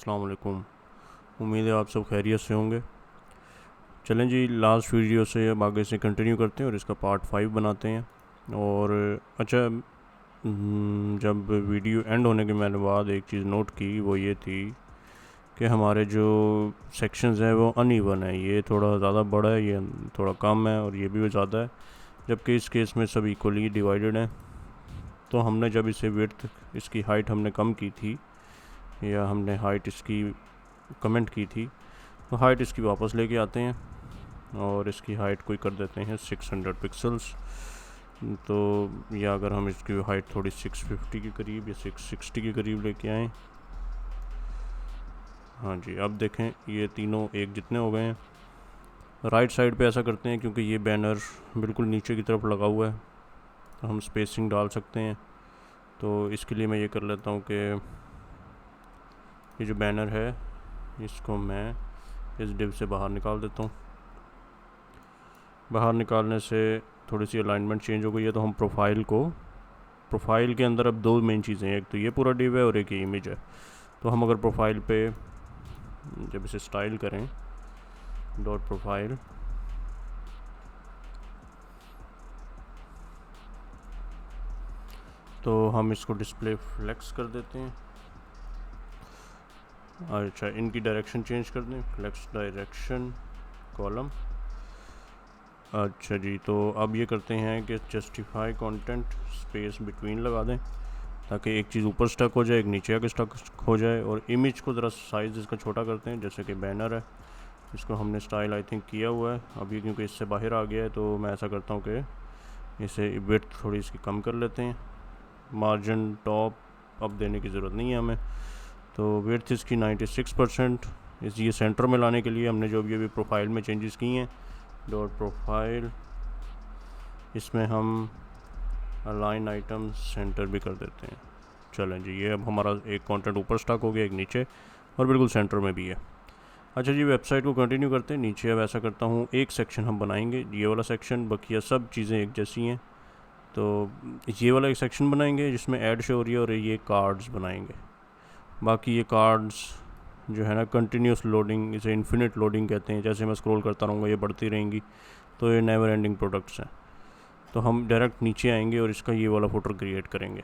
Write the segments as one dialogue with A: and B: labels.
A: अस्सलाम वालेकुम। उम्मीद है आप सब खैरियत से होंगे। चलें जी, लास्ट वीडियो से अब आगे से कंटिन्यू करते हैं और इसका पार्ट 5 बनाते हैं। और अच्छा, जब वीडियो एंड होने के मैंने बाद एक चीज़ नोट की, वो ये थी कि हमारे जो सेक्शंस हैं वो अनइवन है। ये थोड़ा ज़्यादा बड़ा है, ये थोड़ा कम है, और ये भी ज़्यादा है, जबकि इस केस में सब इक्वली डिवाइडेड हैं। तो हमने जब इसे विड्थ, इसकी हाइट हमने कम की थी, या हमने हाइट इसकी कमेंट की थी, तो हाइट इसकी वापस लेके आते हैं और इसकी हाइट कोई कर देते हैं 600 पिक्सल्स। तो या अगर हम इसकी हाइट थोड़ी 650 के करीब या 660 के करीब लेके आएँ। हाँ जी, अब देखें ये तीनों एक जितने हो गए हैं। राइट साइड पे ऐसा करते हैं क्योंकि ये बैनर बिल्कुल नीचे की तरफ लगा हुआ है, तो हम स्पेसिंग डाल सकते हैं। तो इसके लिए मैं ये कर लेता हूँ कि ये जो बैनर है इसको मैं इस डिव से बाहर निकाल देता हूँ। बाहर निकालने से थोड़ी सी अलाइनमेंट चेंज हो गई है। तो हम प्रोफाइल के अंदर अब दो मेन चीज़ें हैं, एक तो ये पूरा डिव है और एक ये इमेज है। तो हम अगर प्रोफाइल पे जब इसे स्टाइल करें, डॉट प्रोफाइल, तो हम इसको डिस्प्ले फ्लेक्स कर देते हैं। अच्छा, इनकी डायरेक्शन चेंज कर दें, फ्लेक्स डायरेक्शन कॉलम। अच्छा जी, तो अब ये करते हैं कि जस्टिफाई कंटेंट स्पेस बिटवीन लगा दें, ताकि एक चीज़ ऊपर स्टक हो जाए, एक नीचे आके स्टक हो जाए। और इमेज को ज़रा साइज़ इसका छोटा करते हैं, जैसे कि बैनर है, इसको हमने स्टाइल आई थिंक किया हुआ है अभी, क्योंकि इससे बाहर आ गया है। तो मैं ऐसा करता हूँ कि इसे विड्थ थोड़ी इसकी कम कर लेते हैं। मार्जिन टॉप अब देने की ज़रूरत नहीं है हमें। तो विड्थ इसकी 96%। ये सेंटर में लाने के लिए हमने जो अभी प्रोफाइल में चेंजेस की हैं, डॉट प्रोफाइल, इसमें हम अलाइन आइटम सेंटर भी कर देते हैं। चलें जी, ये अब हमारा एक कंटेंट ऊपर स्टॉक हो गया, एक नीचे, और बिल्कुल सेंटर में भी है। अच्छा जी, वेबसाइट को कंटिन्यू करते हैं। नीचे अब ऐसा करता हूँ, एक सेक्शन हम बनाएंगे, ये वाला सेक्शन, बाकी सब चीज़ें एक जैसी हैं। तो ये वाला एक सेक्शन बनाएंगे जिसमें ऐड शो हो रही है, और ये कार्ड्स बनाएंगे। बाकी ये कार्ड्स जो है ना, कंटिन्यूस लोडिंग, इसे इन्फिनिट लोडिंग कहते हैं। जैसे मैं स्क्रॉल करता रहूँगा ये बढ़ती रहेंगी, तो ये नेवर एंडिंग प्रोडक्ट्स हैं। तो हम डायरेक्ट नीचे आएंगे और इसका ये वाला फोटो क्रिएट करेंगे।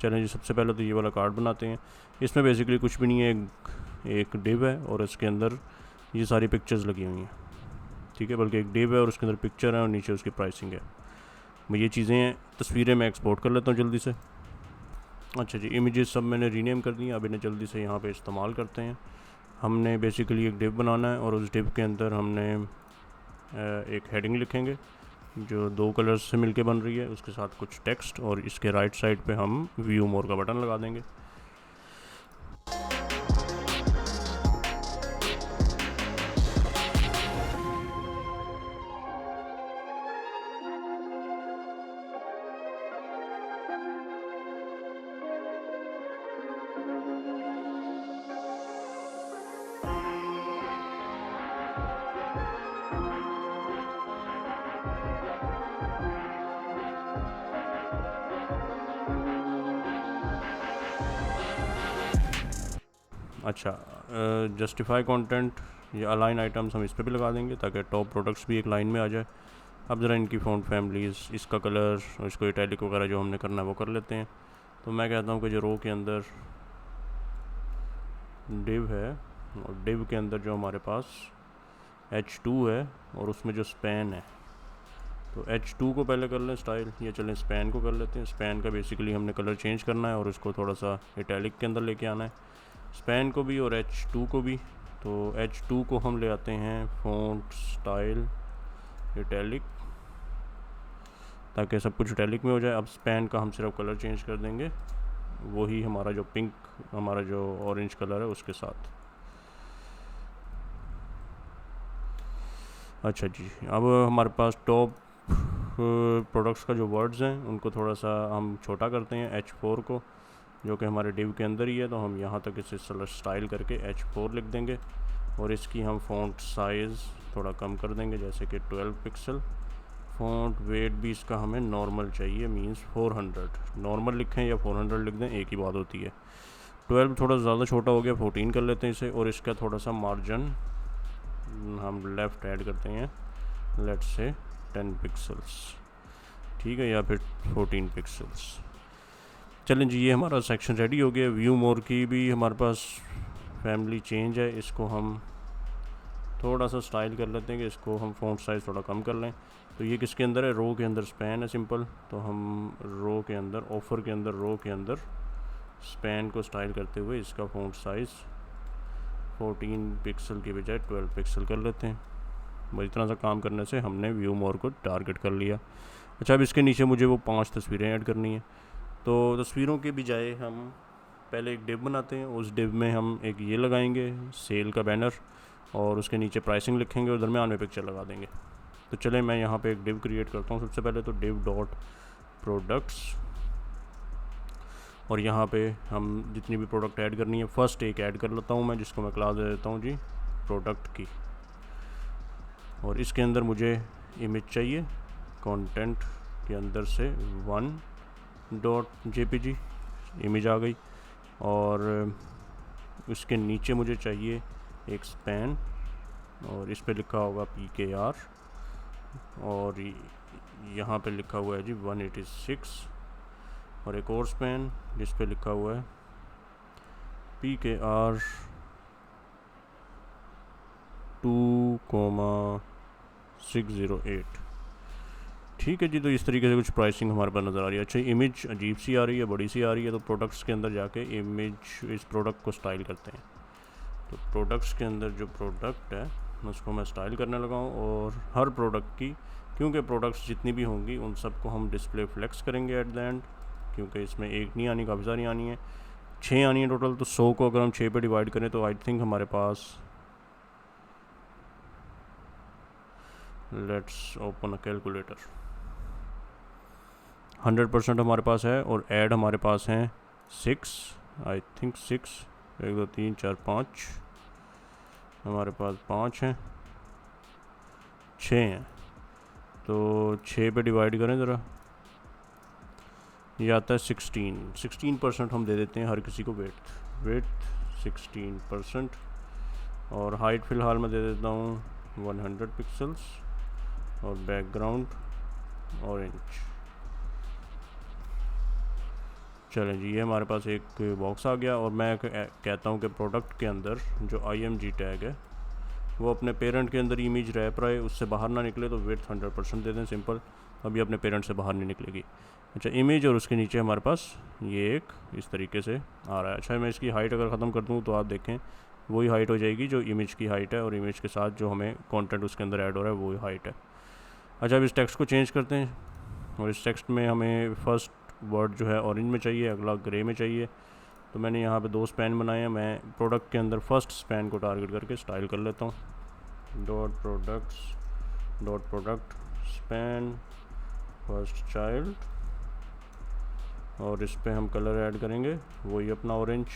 A: चलें जी, सबसे पहले तो ये वाला कार्ड बनाते हैं। इसमें बेसिकली कुछ भी नहीं है, एक डिव है और इसके अंदर ये सारी पिक्चर्स लगी हुई हैं, ठीक है। बल्कि एक डिव है और उसके अंदर पिक्चर है और नीचे उसकी प्राइसिंग है। मैं ये चीज़ें, तस्वीरें मैं एक्सपोर्ट कर लेता हूँ जल्दी से। अच्छा जी, इमेजेस सब मैंने रीनेम कर दी, अब इन्हें जल्दी से यहाँ पे इस्तेमाल करते हैं। हमने बेसिकली एक डिव बनाना है और उस डिव के अंदर हमने एक हेडिंग लिखेंगे जो दो कलर्स से मिलके बन रही है, उसके साथ कुछ टेक्स्ट, और इसके राइट साइड पे हम व्यू मोर का बटन लगा देंगे। अच्छा, जस्टिफाई कंटेंट, ये अलाइन आइटम्स हम इस पर भी लगा देंगे ताकि टॉप प्रोडक्ट्स भी एक लाइन में आ जाए। अब ज़रा इनकी फ़ॉन्ट फैमिलीज़, इसका कलर और इसको इटैलिक वगैरह जो हमने करना है वो कर लेते हैं। तो मैं कहता हूँ कि जो रो के अंदर डिव है, और डिव के अंदर जो हमारे पास H2 है और उसमें जो स्पैन है, तो H2 को पहले कर लें स्टाइल, या चलें स्पैन को कर लेते हैं। स्पैन का बेसिकली हमने कलर चेंज करना है और उसको थोड़ा सा इटैलिक के अंदर लेके आना है, स्पैन को भी और H2 को भी। तो H2 को हम ले आते हैं फ़ॉन्ट स्टाइल इटैलिक, ताकि सब कुछ इटैलिक में हो जाए। अब स्पैन का हम सिर्फ कलर चेंज कर देंगे, वही हमारा जो पिंक, हमारा जो ऑरेंज कलर है उसके साथ। अच्छा जी, अब हमारे पास टॉप प्रोडक्ट्स का जो वर्ड्स हैं उनको थोड़ा सा हम छोटा करते हैं, H4 को, जो कि हमारे डिव के अंदर ही है। तो हम यहाँ तक इसे स्टाइल करके H4 लिख देंगे, और इसकी हम फ़ॉन्ट साइज़ थोड़ा कम कर देंगे, जैसे कि 12 पिक्सल। फ़ॉन्ट वेट भी इसका हमें नॉर्मल चाहिए, मींस 400। नॉर्मल लिखें या 400 लिख दें, एक ही बात होती है। 12 थोड़ा ज़्यादा छोटा हो गया, 14 कर लेते हैं इसे। और इसका थोड़ा सा मार्जिन हम लेफ़्ट ऐड करते हैं, लेट्स से 10 पिक्सल्स, ठीक है, या फिर 14 पिक्सल्स। चलें जी, ये हमारा सेक्शन रेडी हो गया। व्यू मोर की भी हमारे पास फैमिली चेंज है, इसको हम थोड़ा सा स्टाइल कर लेते हैं कि इसको हम फ़ॉन्ट साइज़ थोड़ा कम कर लें। तो ये किसके अंदर है? रो के अंदर स्पैन है सिंपल। तो हम रो के अंदर, ऑफ़र के अंदर, रो के अंदर स्पैन को स्टाइल करते हुए इसका फ़ॉन्ट साइज़ 14 पिक्सल की बजाय 12 पिक्सल कर लेते हैं। बस इतना सा काम करने से हमने व्यू मोर को टारगेट कर लिया। अच्छा, अब इसके नीचे मुझे वो 5 तस्वीरें ऐड करनी है। तो तस्वीरों के बजाय हम पहले एक डिव बनाते हैं। उस डिव में हम एक ये लगाएंगे सेल का बैनर, और उसके नीचे प्राइसिंग लिखेंगे और दरम्यान में पिक्चर लगा देंगे। तो चलें, मैं यहाँ पे एक डिव क्रिएट करता हूँ। सबसे पहले तो डिव डॉट प्रोडक्ट्स, और यहाँ पे हम जितनी भी प्रोडक्ट ऐड करनी है, फर्स्ट एक ऐड कर लेता हूँ मैं, जिसको मैं क्लास दे देता हूँ जी प्रोडक्ट की। और इसके अंदर मुझे इमेज चाहिए, कंटेंट के अंदर से 1.jpg इमेज आ गई। और उसके नीचे मुझे चाहिए एक स्पैन, और इस पे लिखा होगा PKR, और यहाँ पे लिखा हुआ है जी 186, और एक और स्पैन जिस पे लिखा हुआ है PKR 2,608। ठीक है जी। तो इस तरीके से कुछ प्राइसिंग हमारे पास नज़र आ रही है। अच्छा, इमेज अजीब सी आ रही है, बड़ी सी आ रही है, तो प्रोडक्ट्स के अंदर जाके इमेज, इस प्रोडक्ट को स्टाइल करते हैं। तो प्रोडक्ट्स के अंदर जो प्रोडक्ट है उसको मैं स्टाइल करने लगा हूँ। और हर प्रोडक्ट की, क्योंकि प्रोडक्ट्स जितनी भी होंगी उन सबको हम डिस्प्ले फ्लेक्स करेंगे एट द एंड, क्योंकि इसमें एक नहीं आनी, काफ़ी सारी आनी है, 6 आनी है टोटल। तो 100 को अगर हम 6 पे डिवाइड करें तो आई थिंक हमारे पास, लेट्स ओपन अ कैलकुलेटर, 100% हमारे पास है। और ऐड हमारे पास हैं 6, आई थिंक 6, 1 2 3 4 5, हमारे पास 5 हैं, 6 हैं। तो 6 पे डिवाइड करें ज़रा, ये आता है 16% हम दे देते हैं हर किसी को। वेट 16%, और हाइट फ़िलहाल मैं दे देता हूँ 100 पिक्सल्स, और बैकग्राउंड ऑरेंज। चलें जी, ये हमारे पास एक बॉक्स आ गया। और मैं कहता हूँ कि प्रोडक्ट के अंदर जो IMG टैग है वो अपने पेरेंट के अंदर इमेज रैप रहा है, उससे बाहर ना निकले, तो विड्थ 100% दे दें सिंपल। अभी अपने पेरेंट से बाहर नहीं निकलेगी। अच्छा, इमेज, और उसके नीचे हमारे पास ये एक इस तरीके से आ रहा है। अच्छा, मैं इसकी हाइट अगर ख़त्म कर दूँ तो आप देखें वही हाइट हो जाएगी जो इमेज की हाइट है, और इमेज के साथ जो हमें कंटेंट उसके अंदर ऐड हो रहा है वही हाइट है। अच्छा, अब इस टेक्स्ट को चेंज करते हैं, और इस टेक्स्ट में हमें फर्स्ट वर्ड जो है ऑरेंज में चाहिए, अगला ग्रे में चाहिए। तो मैंने यहाँ पे 2 स्पैन बनाए हैं। मैं प्रोडक्ट के अंदर फर्स्ट स्पैन को टारगेट करके स्टाइल कर लेता हूँ, .प्रोडक्ट स्पैन फर्स्ट चाइल्ड, और इस पे हम कलर ऐड करेंगे वही अपना ऑरेंज।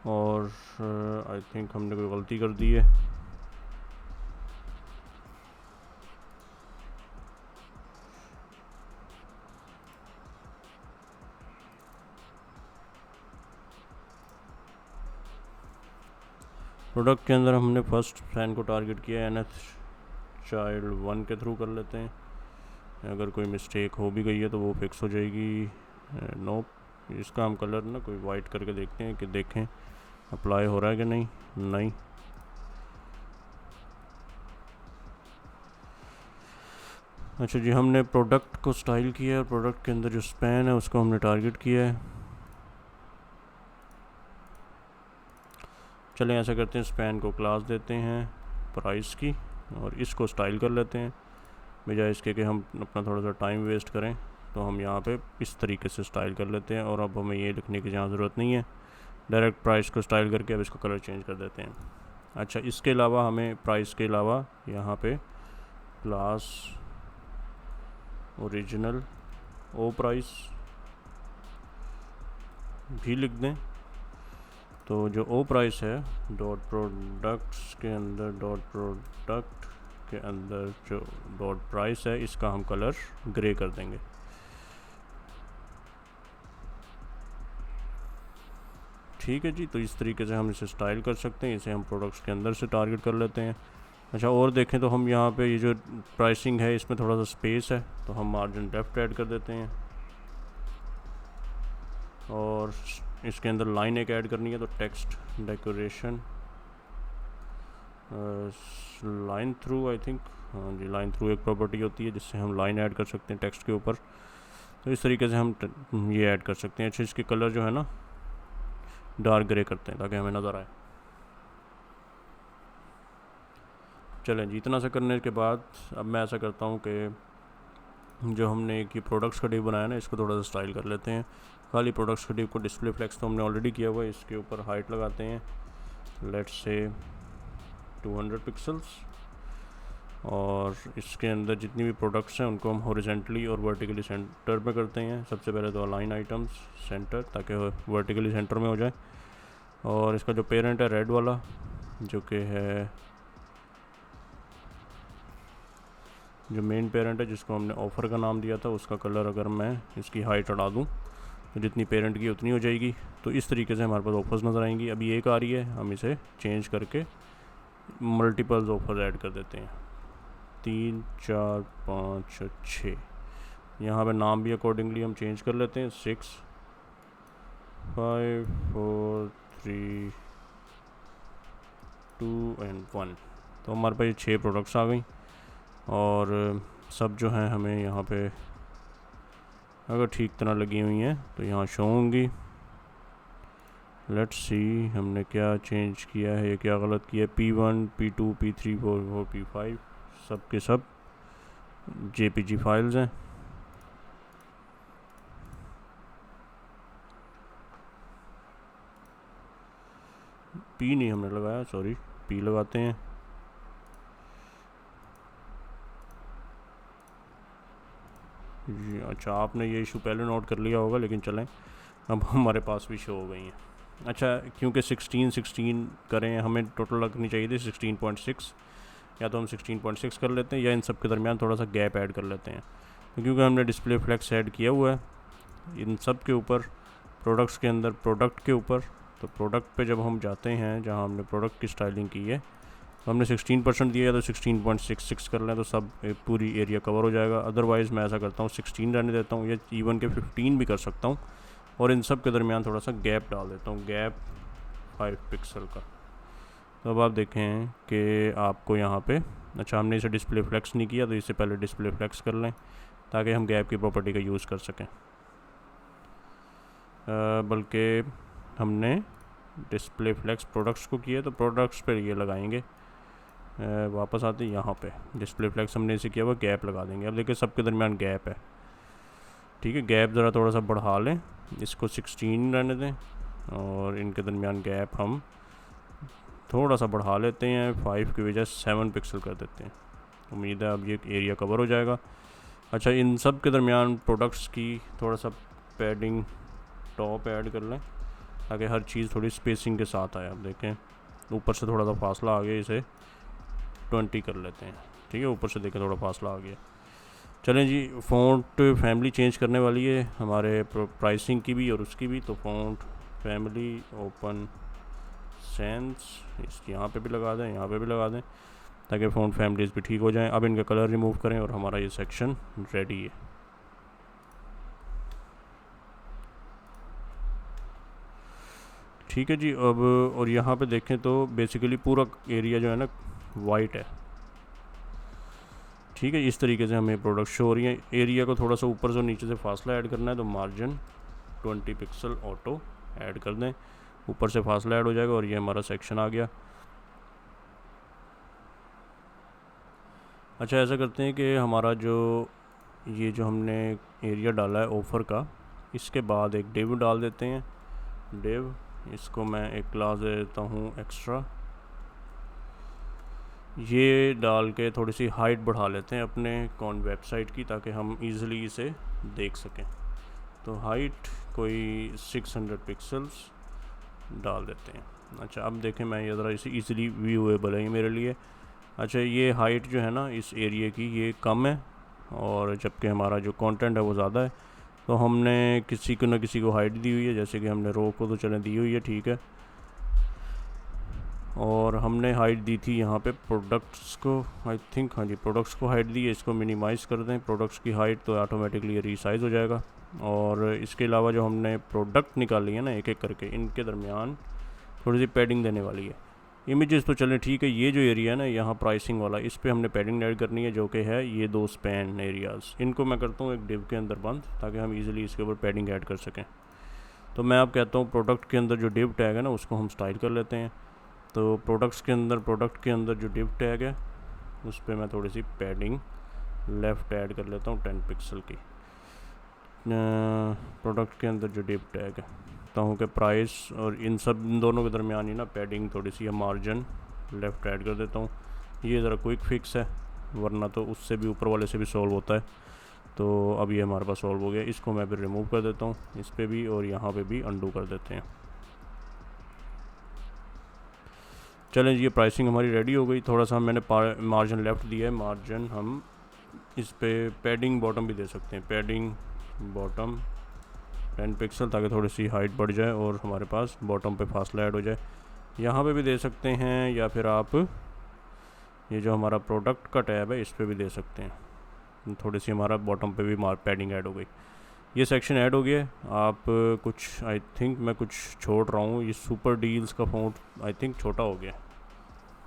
A: और आई थिंक हमने कोई गलती कर दी है। प्रोडक्ट के अंदर हमने फर्स्ट फैन को टारगेट किया है, nth चाइल्ड 1 के थ्रू कर लेते हैं। अगर कोई मिस्टेक हो भी गई है तो वो फिक्स हो जाएगी। नो, इसका हम कलर ना कोई वाइट करके देखते हैं कि देखें अप्लाई हो रहा है कि नहीं। अच्छा जी, हमने प्रोडक्ट को स्टाइल किया है, प्रोडक्ट के अंदर जो स्पैन है उसको हमने टारगेट किया है। चलें, ऐसा करते हैं, स्पैन को क्लास देते हैं प्राइस की, और इसको स्टाइल कर लेते हैं। बजाय इसके कि हम अपना थोड़ा सा टाइम वेस्ट करें, तो हम यहाँ पे इस तरीके से स्टाइल कर लेते हैं। और अब हमें ये लिखने की यहाँ ज़रूरत नहीं है, डायरेक्ट प्राइस को स्टाइल करके अब इसको कलर चेंज कर देते हैं। अच्छा, इसके अलावा हमें प्राइस के अलावा यहाँ पे क्लास ओरिजिनल ओ प्राइस भी लिख दें। तो जो ओ प्राइस है, डॉट प्रोडक्ट्स के अंदर, डॉट प्रोडक्ट इसके अंदर जो डॉट प्राइस है इसका हम कलर ग्रे कर देंगे। ठीक है जी, तो इस तरीके से हम इसे स्टाइल कर सकते हैं। इसे हम प्रोडक्ट्स के अंदर से टारगेट कर लेते हैं। अच्छा, और देखें तो हम यहाँ पे ये जो प्राइसिंग है इसमें थोड़ा सा स्पेस है, तो हम मार्जिन लेफ्ट ऐड कर देते हैं और इसके अंदर लाइन एक ऐड करनी है, तो text decoration line through, I think, हाँ जी, लाइन थ्रू एक प्रॉपर्टी होती है जिससे हम लाइन ऐड कर सकते हैं टेक्स्ट के ऊपर। तो इस तरीके से हम ये ऐड कर सकते हैं। अच्छा, इसके कलर जो है ना डार्क ग्रे करते हैं ताकि हमें नज़र आए। चलें जी, इतना सा करने के बाद अब मैं ऐसा करता हूँ कि जो हमने एक ये प्रोडक्ट्स का डिव बनाया ना इसको थोड़ा सा स्टाइल कर लेते हैं। खाली प्रोडक्ट्स का डिव को डिस्प्ले फ्लेक्स तो हमने ऑलरेडी किया हुआ है, इसके ऊपर हाइट लगाते हैं, लेट्स से 200 पिक्सल्स, और इसके अंदर जितनी भी प्रोडक्ट्स हैं उनको हम हॉरिजेंटली और वर्टिकली सेंटर में करते हैं। सबसे पहले तो अलाइन आइटम्स सेंटर, ताकि वर्टिकली सेंटर में हो जाए। और इसका जो पेरेंट है रेड वाला, जो कि है जो मेन पेरेंट है जिसको हमने ऑफ़र का नाम दिया था, उसका कलर अगर मैं इसकी हाइट हटा दूँ तो जितनी पेरेंट की उतनी हो जाएगी। तो इस तरीके से हमारे पास ऑफर्स नज़र आएंगी। अभी एक आ रही है, हम इसे चेंज करके मल्टीपल्स ऑफर ऐड कर देते हैं, 3, 4, 5, 6। यहाँ पे नाम भी अकॉर्डिंगली हम चेंज कर लेते हैं, 6, 5, 4, 3, 2 एंड 1। तो हमारे पास ये 6 प्रोडक्ट्स आ गई और सब जो हैं हमें यहाँ पे अगर ठीक तरह लगी हुई हैं तो यहाँ शो होंगी। लेट्स सी हमने क्या चेंज किया है, क्या गलत किया है। P1, P2, P3, P4, P5 सब के सब JPG फाइल्स हैं। P नहीं हमने लगाया, सॉरी, P लगाते हैं। अच्छा, आपने ये इशू पहले नोट कर लिया होगा, लेकिन चलें अब हमारे पास भी शो हो गई हैं। अच्छा, क्योंकि 16 करें, हमें टोटल लगनी चाहिए थी 16.6, या तो हम 16.6 कर लेते हैं या इन सब के दरमियान थोड़ा सा गैप ऐड कर लेते हैं। तो क्योंकि हमने डिस्प्ले फ्लेक्स ऐड किया हुआ है इन सब के ऊपर, प्रोडक्ट्स के अंदर प्रोडक्ट के ऊपर, तो प्रोडक्ट पे जब हम जाते हैं जहाँ हमने प्रोडक्ट की स्टाइलिंग की है, तो हमने 16% दिया है, तो 16.66 कर लें तो सब पूरी एरिया कवर हो जाएगा। अदरवाइज़ मैं ऐसा करता हूँ 16 रहने देता हूँ, या इवन के 15 भी कर सकता हूँ, और इन सब के दरमियान थोड़ा सा गैप डाल देता हूँ, गैप 5 पिक्सल का। तो अब आप देखें कि आपको यहाँ पे, अच्छा हमने इसे डिस्प्ले फ्लेक्स नहीं किया, तो इससे पहले डिस्प्ले फ्लेक्स कर लें ताकि हम गैप की प्रॉपर्टी का यूज़ कर सकें। बल्कि हमने डिस्प्ले फ्लेक्स प्रोडक्ट्स को किया, तो प्रोडक्ट्स पर ये लगाएंगे। वापस आते हैं यहाँ पे, डिस्प्ले फ्लेक्स हमने इसे किया हुआ, गैप लगा देंगे। अब देखिए सबके दरमियान गैप है, ठीक है। गैप ज़रा थोड़ा सा बढ़ा लें, इसको 16 रहने दें, और इनके दरमियान गैप हम थोड़ा सा बढ़ा लेते हैं, 5 की वजह 7 पिक्सल कर देते हैं। उम्मीद है अब ये एरिया कवर हो जाएगा। अच्छा, इन सब के दरमियान प्रोडक्ट्स की थोड़ा सा पैडिंग टॉप ऐड कर लें ताकि हर चीज़ थोड़ी स्पेसिंग के साथ आए। अब देखें ऊपर से थोड़ा सा फासला आ गया, इसे 20 कर लेते हैं, ठीक है। ऊपर से देखें थोड़ा फासला आ गया। चलें जी, फ़ॉन्ट फैमिली चेंज करने वाली है हमारे प्राइसिंग की भी और उसकी भी। तो फ़ॉन्ट फैमिली ओपन सेंस, इसकी यहाँ पे भी लगा दें, यहाँ पे भी लगा दें, ताकि फ़ॉन्ट फैमिलीज़ भी ठीक हो जाएं। अब इनका कलर रिमूव करें और हमारा ये सेक्शन रेडी है। ठीक है जी। अब और यहाँ पे देखें तो बेसिकली पूरा एरिया जो है ना वाइट है, ठीक है। इस तरीके से हमें प्रोडक्ट शो हो रही है। एरिया को थोड़ा सा ऊपर से नीचे से फासला ऐड करना है, तो मार्जिन 20 पिक्सल ऑटो ऐड कर दें, ऊपर से फासला ऐड हो जाएगा और ये हमारा सेक्शन आ गया। अच्छा, ऐसा करते हैं कि हमारा जो ये जो हमने एरिया डाला है ऑफ़र का, इसके बाद एक डिव डाल देते हैं। डिव, इसको मैं एक क्लास दे देता हूँ एक्स्ट्रा। ये डाल के थोड़ी सी हाइट बढ़ा लेते हैं अपने कौन वेबसाइट की, ताकि हम इजीली इसे देख सकें। तो हाइट कोई 600 पिक्सल्स डाल देते हैं। अच्छा, अब देखें मैं ये ज़रा इसे इजीली व्यूएबल है ये मेरे लिए। अच्छा, ये हाइट जो है ना इस एरिया की ये कम है, और जबकि हमारा जो कंटेंट है वो ज़्यादा है। तो हमने किसी को न किसी को हाइट दी हुई है, जैसे कि हमने रो को तो चले दी हुई है, ठीक है। और हमने हाइट दी थी यहाँ पे प्रोडक्ट्स को, आई थिंक, हाँ जी प्रोडक्ट्स को हाइट दी है। इसको मिनिमाइज़ कर दें प्रोडक्ट्स की हाइट, तो ऑटोमेटिकली रीसाइज़ हो जाएगा। और इसके अलावा जो हमने प्रोडक्ट निकाली है ना एक एक करके, इनके दरमियान थोड़ी सी पैडिंग देने वाली है। इमेजेस तो चलें ठीक है, ये जो एरिया है ना यहाँ प्राइसिंग वाला, इस पर हमने पैडिंग ऐड करनी है, जो कि है ये 2 स्पैन एरियाज़। इनको मैं करता हूँ एक डिव के अंदर बंद, ताकि हम इजीली इसके ऊपर पैडिंग ऐड कर सकें। तो मैं अब कहता हूँ प्रोडक्ट के अंदर जो डिव टैग है ना उसको हम स्टाइल कर लेते हैं। तो प्रोडक्ट के अंदर जो डिव टैग है उस पर मैं थोड़ी सी पैडिंग लेफ़्ट ऐड कर लेता हूँ 10 पिक्सल की। प्रोडक्ट के अंदर जो डिव टैग है हूँ कि प्राइस और इन दोनों के दरमियान ही ना पैडिंग थोड़ी सी मार्जिन लेफ़्ट ऐड कर देता हूँ। ये ज़रा क्विक फिक्स है, वरना तो उससे भी ऊपर वाले से भी सॉल्व होता है। तो अब ये हमारे पास सॉल्व हो गया। इसको मैं फिर रिमूव कर देता हूँ, इस पर भी और यहाँ पे भी अंडू कर देते हैं। चलें जी, ये प्राइसिंग हमारी रेडी हो गई। थोड़ा सा मैंने मार्जिन लेफ़्ट दिया है, मार्जिन हम इस पर पैडिंग बॉटम भी दे सकते हैं, पैडिंग बॉटम 10 पिक्सल, ताकि थोड़ी सी हाइट बढ़ जाए और हमारे पास बॉटम पे फासला ऐड हो जाए। यहाँ पे भी दे सकते हैं, या फिर आप ये जो हमारा प्रोडक्ट का टैब है इस पर भी दे सकते हैं। थोड़ी सी हमारा बॉटम पे भी पैडिंग ऐड हो गई। ये सेक्शन ऐड हो गया। आप कुछ, आई थिंक मैं कुछ छोड़ रहा हूँ, ये सुपर डील्स का फ़ॉन्ट आई थिंक छोटा हो गया,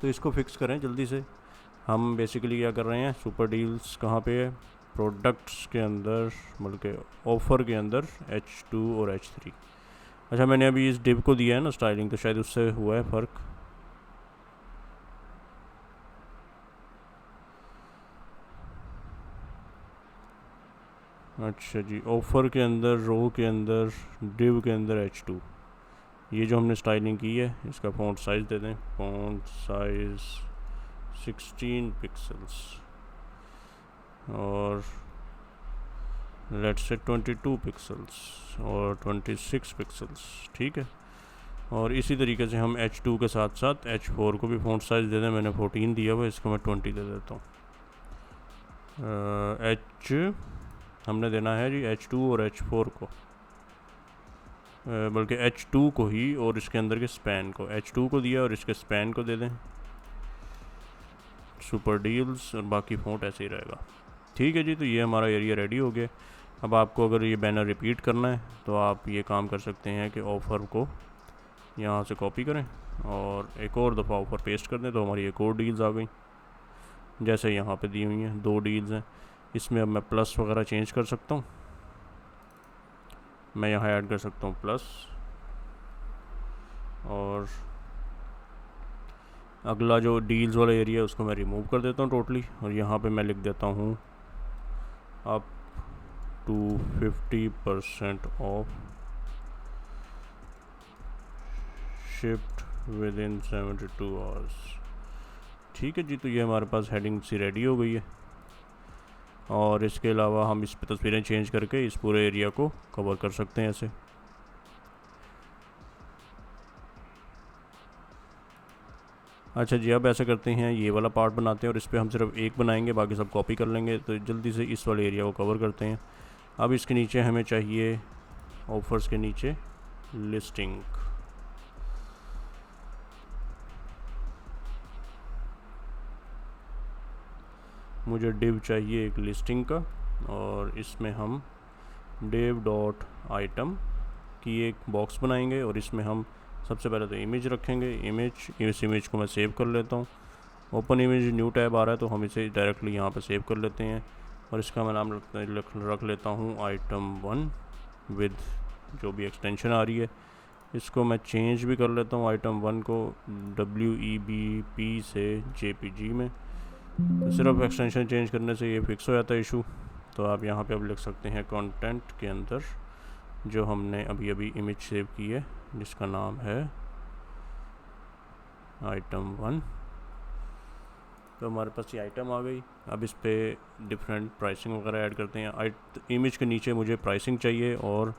A: तो इसको फिक्स करें जल्दी से। हम बेसिकली क्या कर रहे हैं, सुपर डील्स कहाँ पे है, प्रोडक्ट्स के अंदर, बल्कि ऑफ़र के अंदर H2 और H3। अच्छा, मैंने अभी इस डिव को दिया है ना स्टाइलिंग, तो शायद उससे हुआ है फ़र्क। अच्छा जी, ऑफ़र के अंदर, रो के अंदर, डिव के अंदर H2, ये जो हमने स्टाइलिंग की है इसका फ़ॉन्ट साइज़ दे दें, फ़ॉन्ट साइज़ 16 पिक्सल्स और लेट्स से 22 पिक्सल्स और 26 पिक्सल्स, ठीक है। और इसी तरीके से हम H2 के साथ साथ H4 को भी फ़ॉन्ट साइज़ दे दें। मैंने 14 दिया हुआ है, इसको मैं 20 दे देता हूँ। हमने देना है जी H2 और H4 को, बल्कि H2 को ही और इसके अंदर के स्पैन को, H2 को दिया और इसके स्पैन को दे दें सुपर डील्स, और बाकी फ़ॉन्ट ऐसे ही रहेगा। ठीक है जी, तो ये हमारा एरिया रेडी हो गया। अब आपको अगर ये बैनर रिपीट करना है तो आप ये काम कर सकते हैं कि ऑफ़र को यहाँ से कॉपी करें और एक और दफ़ा ऑफ़र पेस्ट कर दें, तो हमारी एक और डील्स आ गई, जैसे यहाँ पे दी हुई हैं 2 डील्स हैं। इसमें अब मैं प्लस वगैरह चेंज कर सकता हूँ, मैं यहाँ ऐड कर सकता हूँ प्लस, और अगला जो डील्स वाला एरिया है उसको मैं रिमूव कर देता हूँ टोटली, और यहाँ पे मैं लिख देता हूँ up to 50% of shift within 72 hours. ठीक है जी, तो ये हमारे पास हेडिंग सी रेडी हो गई है, और इसके अलावा हम इस पर तस्वीरें चेंज करके इस पूरे एरिया को कवर कर सकते हैं ऐसे। अच्छा जी, अब ऐसा करते हैं, ये वाला पार्ट बनाते हैं और इस पर हम सिर्फ एक बनाएंगे, बाकी सब कॉपी कर लेंगे। तो जल्दी से इस वाले एरिया को कवर करते हैं। अब इसके नीचे हमें चाहिए, ऑफर्स के नीचे लिस्टिंग, मुझे डिव चाहिए एक लिस्टिंग का, और इसमें हम डिव डॉट आइटम की एक बॉक्स बनाएंगे, और इसमें हम सबसे पहले तो इमेज रखेंगे। इस इमेज को मैं सेव कर लेता हूँ। ओपन इमेज न्यू टैब आ रहा है, तो हम इसे डायरेक्टली यहाँ पे सेव कर लेते हैं, और इसका मैं नाम रख लेता हूँ आइटम 1 विद जो भी एक्सटेंशन आ रही है। इसको मैं चेंज भी कर लेता हूँ आइटम 1 को WEBP से JPG में। तो सिर्फ एक्सटेंशन चेंज करने से ये फिक्स हो जाता है इशू। तो आप यहाँ पे अब लिख सकते हैं कंटेंट के अंदर जो हमने अभी इमेज सेव की है, जिसका नाम है आइटम 1। तो हमारे पास ये आइटम आ गई। अब इस पर डिफरेंट प्राइसिंग वगैरह ऐड करते हैं। इमेज के नीचे मुझे प्राइसिंग चाहिए और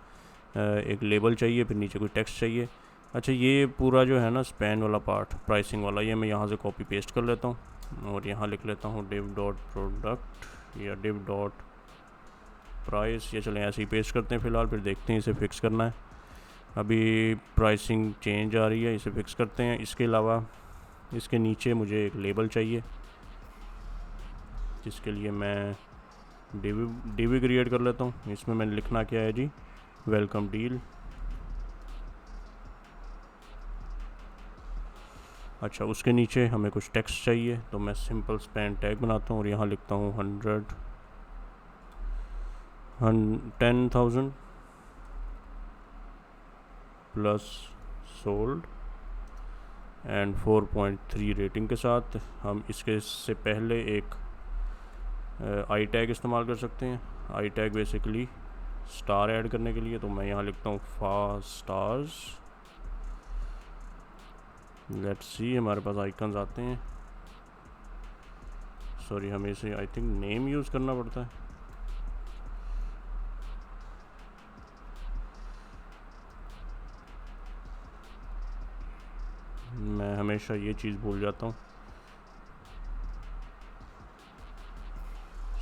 A: एक लेबल चाहिए, फिर नीचे कोई टेक्स्ट चाहिए। अच्छा, ये पूरा जो है ना स्पैन वाला पार्ट प्राइसिंग वाला, ये मैं यहाँ से कॉपी पेस्ट कर लेता हूँ। और यहाँ लिख लेता हूँ div डॉट प्रोडक्ट या div डॉट प्राइस, या चलें ऐसे ही पेस्ट करते हैं फ़िलहाल, फिर देखते हैं इसे फिक्स करना है। अभी प्राइसिंग चेंज आ रही है, इसे फिक्स करते हैं। इसके अलावा इसके नीचे मुझे एक लेबल चाहिए, जिसके लिए मैं डिव क्रिएट कर लेता हूँ। इसमें मैंने लिखना क्या है जी, वेलकम डील। अच्छा, उसके नीचे हमें कुछ टेक्स्ट चाहिए, तो मैं सिंपल स्पैन टैग बनाता हूँ और यहाँ लिखता हूँ 10,000 प्लस सोल्ड एंड 4.3 रेटिंग के साथ। हम इसके से पहले एक आई टैग इस्तेमाल कर सकते हैं। I tag basically star add करने के लिए, तो मैं यहाँ लिखता हूँ 5 स्टार्स। लेट्स सी, हमारे पास आइकन्स आते हैं। सॉरी, हमें इसे आई थिंक नेम यूज़ करना पड़ता है। मैं हमेशा ये चीज़ भूल जाता हूँ।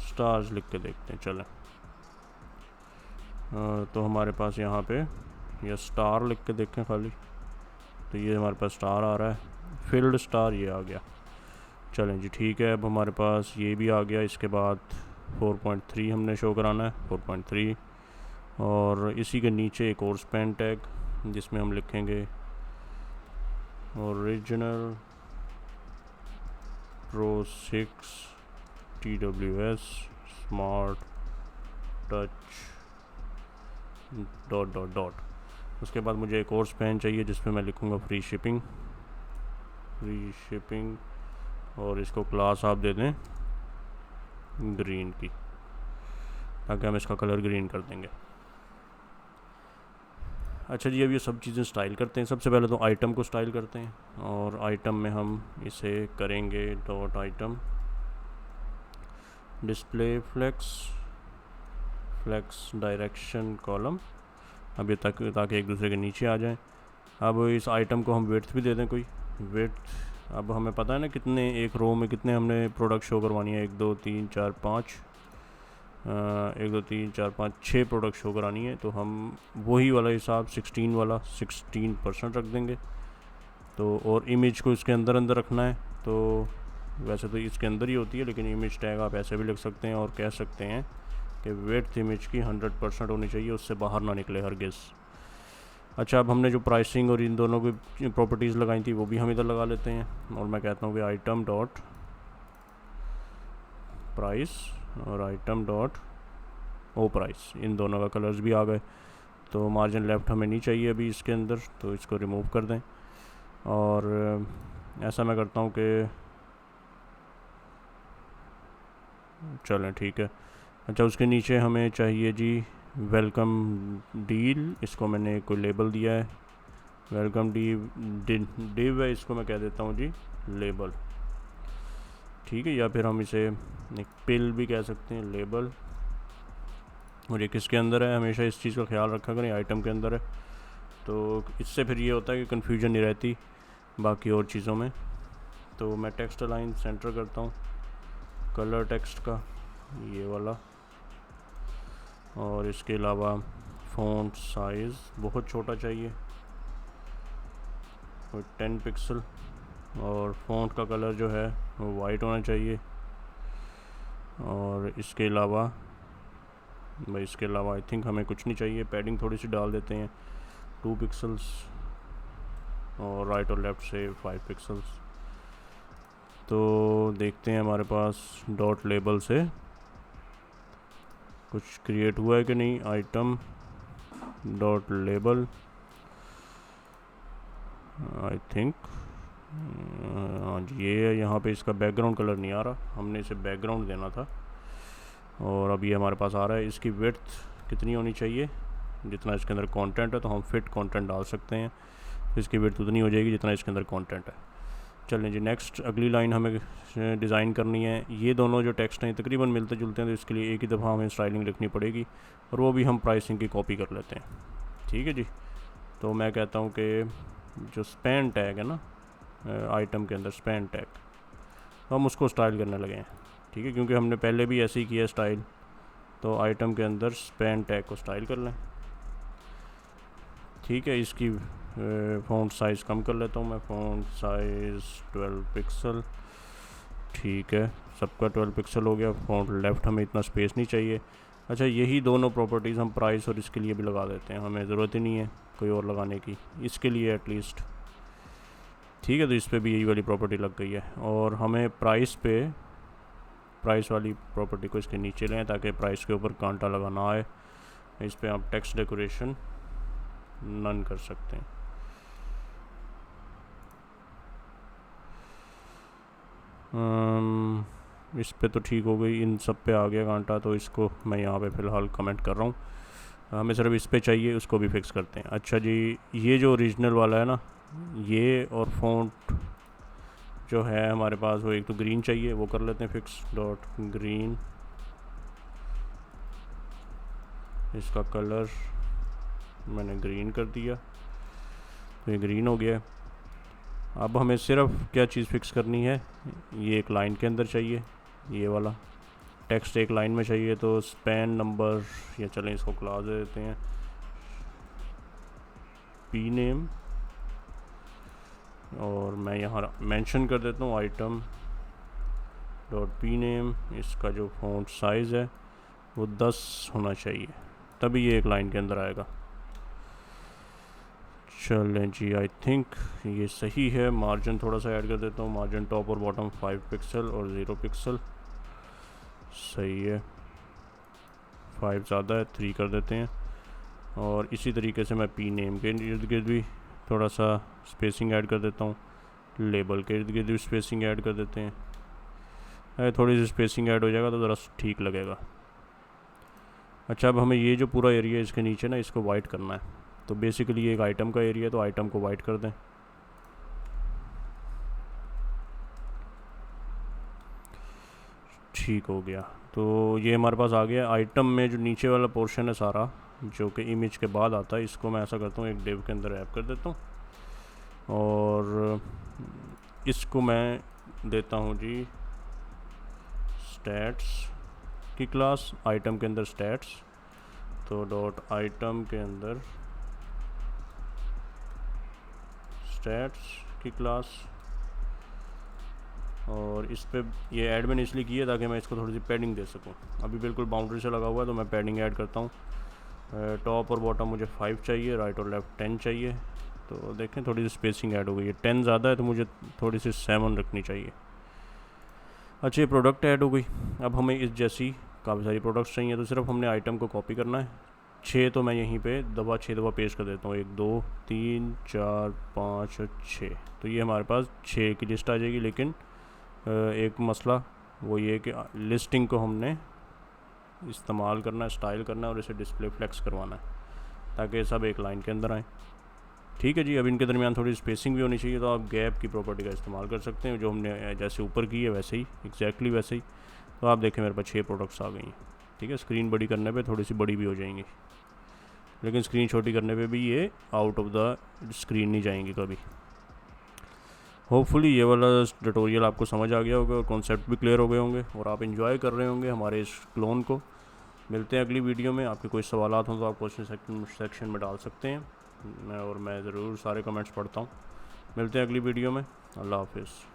A: स्टार्स लिख के देखते हैं, चलें। तो हमारे पास यहाँ पे ये स्टार लिख के देखें खाली, तो ये हमारे पास स्टार आ रहा है, फील्ड स्टार ये आ गया। चलें जी, ठीक है। अब हमारे पास ये भी आ गया। इसके बाद 4.3 हमने शो कराना है, 4.3, और इसी के नीचे एक और स्पैन टैग जिसमें हम लिखेंगे original pro 6 TWS smart touch dot dot dot. उसके बाद मुझे एक और स्पैन चाहिए जिसमें मैं लिखूँगा फ्री शिपिंग, और इसको क्लास आप दे दें ग्रीन की, ताकि हम इसका कलर ग्रीन कर देंगे। अच्छा जी, अब ये सब चीज़ें स्टाइल करते हैं। सबसे पहले तो आइटम को स्टाइल करते हैं, और आइटम में हम इसे करेंगे dot item display flex direction column, अब ये ताकि एक दूसरे के नीचे आ जाएं। अब इस आइटम को हम विड्थ भी दे दें, कोई विड्थ। अब हमें पता है ना कितने एक रो में कितने हमने प्रोडक्ट शो करवानी है, 1 2 3 4 5 1 2 3 4 5 6 प्रोडक्ट शो करानी है। तो हम वही वाला हिसाब 16 वाला 16% रख देंगे। तो और इमेज को इसके अंदर रखना है, तो वैसे तो इसके अंदर ही होती है, लेकिन इमेज टैग आप ऐसे भी लिख सकते हैं और कह सकते हैं कि विड्थ इमेज की 100% होनी चाहिए, उससे बाहर ना निकले हरगिज़। अच्छा, अब हमने जो प्राइसिंग और इन दोनों की प्रॉपर्टीज़ लगाई थी वो भी हम इधर लगा लेते हैं, और मैं कहता हूँ कि आइटम डॉट प्राइस और आइटम डॉट ओ प्राइस, इन दोनों का कलर्स भी आ गए। तो मार्जिन लेफ़्ट हमें नहीं चाहिए अभी इसके अंदर, तो इसको रिमूव कर दें। और ऐसा मैं करता हूँ कि चलें, ठीक है। अच्छा, उसके नीचे हमें चाहिए जी वेलकम डील, इसको मैंने कोई लेबल दिया है, वेलकम डिव है, इसको मैं कह देता हूँ जी लेबल, ठीक है। या फिर हम इसे एक पिल भी कह सकते हैं, लेबल। और ये किसके अंदर है, हमेशा इस चीज़ का ख्याल रखा करें, आइटम के अंदर है। तो इससे फिर ये होता है कि कन्फ्यूजन नहीं रहती बाकी और चीज़ों में। तो मैं टेक्स्ट लाइन सेंटर करता हूँ, कलर टेक्स्ट का ये वाला, और इसके अलावा फ़ॉन्ट साइज़ बहुत छोटा चाहिए, 10 पिक्सल, और फ़ॉन्ट का कलर जो है वो वाइट होना चाहिए। और इसके अलावा आई थिंक हमें कुछ नहीं चाहिए, पैडिंग थोड़ी सी डाल देते हैं 2 पिक्सल्स, और राइट और लेफ़्ट से 5 पिक्सल्स। तो देखते हैं हमारे पास डॉट लेबल से कुछ क्रिएट हुआ है कि नहीं। Item dot label, I think हाँ जी, ये है। यहाँ पे इसका बैकग्राउंड कलर नहीं आ रहा, हमने इसे बैकग्राउंड देना था, और अब ये हमारे पास आ रहा है। इसकी विड्थ कितनी होनी चाहिए, जितना इसके अंदर कंटेंट है, तो हम फिट कंटेंट डाल सकते हैं, तो इसकी विड्थ उतनी हो जाएगी जितना इसके अंदर कंटेंट है। चलें जी, नेक्स्ट अगली लाइन हमें डिज़ाइन करनी है। ये दोनों जो टेक्स्ट हैं तकरीबन मिलते जुलते हैं, तो इसके लिए एक ही दफ़ा हमें स्टाइलिंग लिखनी पड़ेगी, और वो भी हम प्राइसिंग की कॉपी कर लेते हैं, ठीक है जी। तो मैं कहता हूँ कि जो स्पैन टैग है ना आइटम के अंदर, स्पैन टैग, हम उसको स्टाइल करने लगे हैं, ठीक है, क्योंकि हमने पहले भी ऐसे ही किया स्टाइल। तो आइटम के अंदर स्पैन टैग को स्टाइल कर लें, ठीक है। इसकी फ़ॉन्ट साइज़ कम कर लेता हूँ मैं, फ़ॉन्ट साइज़ 12 पिक्सल, ठीक है, सबका 12 पिक्सल हो गया। फ़ॉन्ट लेफ़्ट, हमें इतना स्पेस नहीं चाहिए। अच्छा, यही दोनों प्रॉपर्टीज़ हम प्राइस और इसके लिए भी लगा देते हैं, हमें ज़रूरत ही नहीं है कोई और लगाने की, इसके लिए एटलीस्ट, ठीक है। तो इस पर भी यही वाली प्रॉपर्टी लग गई है। और हमें प्राइस वाली प्रॉपर्टी को इसके नीचे लें ताकि प्राइस के ऊपर कांटा लगा ना आए। इस पर आप टेक्स्ट डेकोरेशन नन कर सकते हैं। इस पे तो ठीक हो गई, इन सब पे आ गया कांटा, तो इसको मैं यहाँ पे फ़िलहाल कमेंट कर रहा हूँ। हमें सिर्फ इस पे चाहिए, उसको भी फिक्स करते हैं। अच्छा जी, ये जो ओरिजिनल वाला है ना, ये और फ़ॉन्ट जो है हमारे पास, वो एक तो ग्रीन चाहिए, वो कर लेते हैं फिक्स, डॉट ग्रीन। इसका कलर मैंने ग्रीन कर दिया, तो ये ग्रीन हो गया। अब हमें सिर्फ क्या चीज़ फिक्स करनी है, ये एक लाइन के अंदर चाहिए, ये वाला टेक्स्ट एक लाइन में चाहिए। तो स्पैन नंबर, या चलें इसको क्लास दे देते हैं, पी नेम, और मैं यहाँ मेंशन कर देता हूँ आइटम डॉट पी नेम। इसका जो फ़ॉन्ट साइज़ है वो 10 होना चाहिए, तभी ये एक लाइन के अंदर आएगा। चलें जी, आई थिंक ये सही है। मार्जिन थोड़ा सा ऐड कर देता हूँ, मार्जिन टॉप और बॉटम 5 पिक्सल और 0 पिक्सल, सही है। 5 ज़्यादा है, 3 कर देते हैं। और इसी तरीके से मैं पी नेम के इर्द गिर्द भी थोड़ा सा स्पेसिंग ऐड कर देता हूँ, लेबल के इर्द गिर्द भी स्पेसिंग ऐड कर देते हैं। थोड़ी सी स्पेसिंग ऐड हो जाएगा तो ज़रा ठीक लगेगा। अच्छा, अब हमें ये जो पूरा एरिया इसके नीचे ना, इसको वाइट करना है। तो बेसिकली ये एक आइटम का एरिया है, तो आइटम को वाइट कर दें, ठीक हो गया। तो ये हमारे पास आ गया। आइटम में जो नीचे वाला पोर्शन है सारा, जो कि इमेज के बाद आता है, इसको मैं ऐसा करता हूँ, एक डिव के अंदर ऐड कर देता हूँ, और इसको मैं देता हूँ जी स्टैट्स की क्लास, आइटम के अंदर स्टैट्स। तो डॉट आइटम के अंदर स्टैट्स की क्लास, और इस पे ये ऐड मैंने इसलिए की है ताकि मैं इसको थोड़ी सी पैडिंग दे सकूं। अभी बिल्कुल बाउंड्री से लगा हुआ है, तो मैं पैडिंग ऐड करता हूँ। टॉप और बॉटम मुझे 5 चाहिए, राइट और लेफ़्ट 10 चाहिए। तो देखें थोड़ी सी स्पेसिंग ऐड हो गई है, 10 ज़्यादा है तो मुझे थोड़ी सी 7 रखनी चाहिए। अच्छा, ये प्रोडक्ट ऐड हो गई। अब हमें इस जैसी काफ़ी सारी प्रोडक्ट्स चाहिए, तो सिर्फ हमने आइटम को कॉपी करना है। 6 तो मैं यहीं पे 6 दफ़ा पेस्ट कर देता हूँ, 1 2 3 4 5 और 6। तो ये हमारे पास 6 की लिस्ट आ जाएगी। लेकिन एक मसला वो ये कि लिस्टिंग को हमने इस्तेमाल करना है, स्टाइल करना है, और इसे डिस्प्ले फ्लेक्स करवाना है ताकि सब एक लाइन के अंदर आए, ठीक है जी। अब इनके दरमियान थोड़ी स्पेसिंग भी होनी चाहिए, तो आप गैप की प्रॉपर्टी का इस्तेमाल कर सकते हैं, जो हमने जैसे ऊपर की है वैसे ही, एग्जैक्टली वैसे ही। तो आप देखें मेरे पास 6 प्रोडक्ट्स आ गई हैं, ठीक है। स्क्रीन बड़ी करने पे थोड़ी सी बड़ी भी हो जाएंगी, लेकिन स्क्रीन छोटी करने पे भी ये आउट ऑफ द स्क्रीन नहीं जाएंगी कभी। होपफुली ये वाला ट्यूटोरियल आपको समझ आ गया होगा और कॉन्सेप्ट भी क्लियर हो गए होंगे, और आप इन्जॉय कर रहे होंगे हमारे इस क्लोन को। मिलते हैं अगली वीडियो में। आपके कोई सवालात हों तो आप क्वेश्चन सेक्शन में डाल सकते हैं, और मैं ज़रूर सारे कमेंट्स पढ़ता हूँ। मिलते हैं अगली वीडियो में। अल्लाह हाफिज़।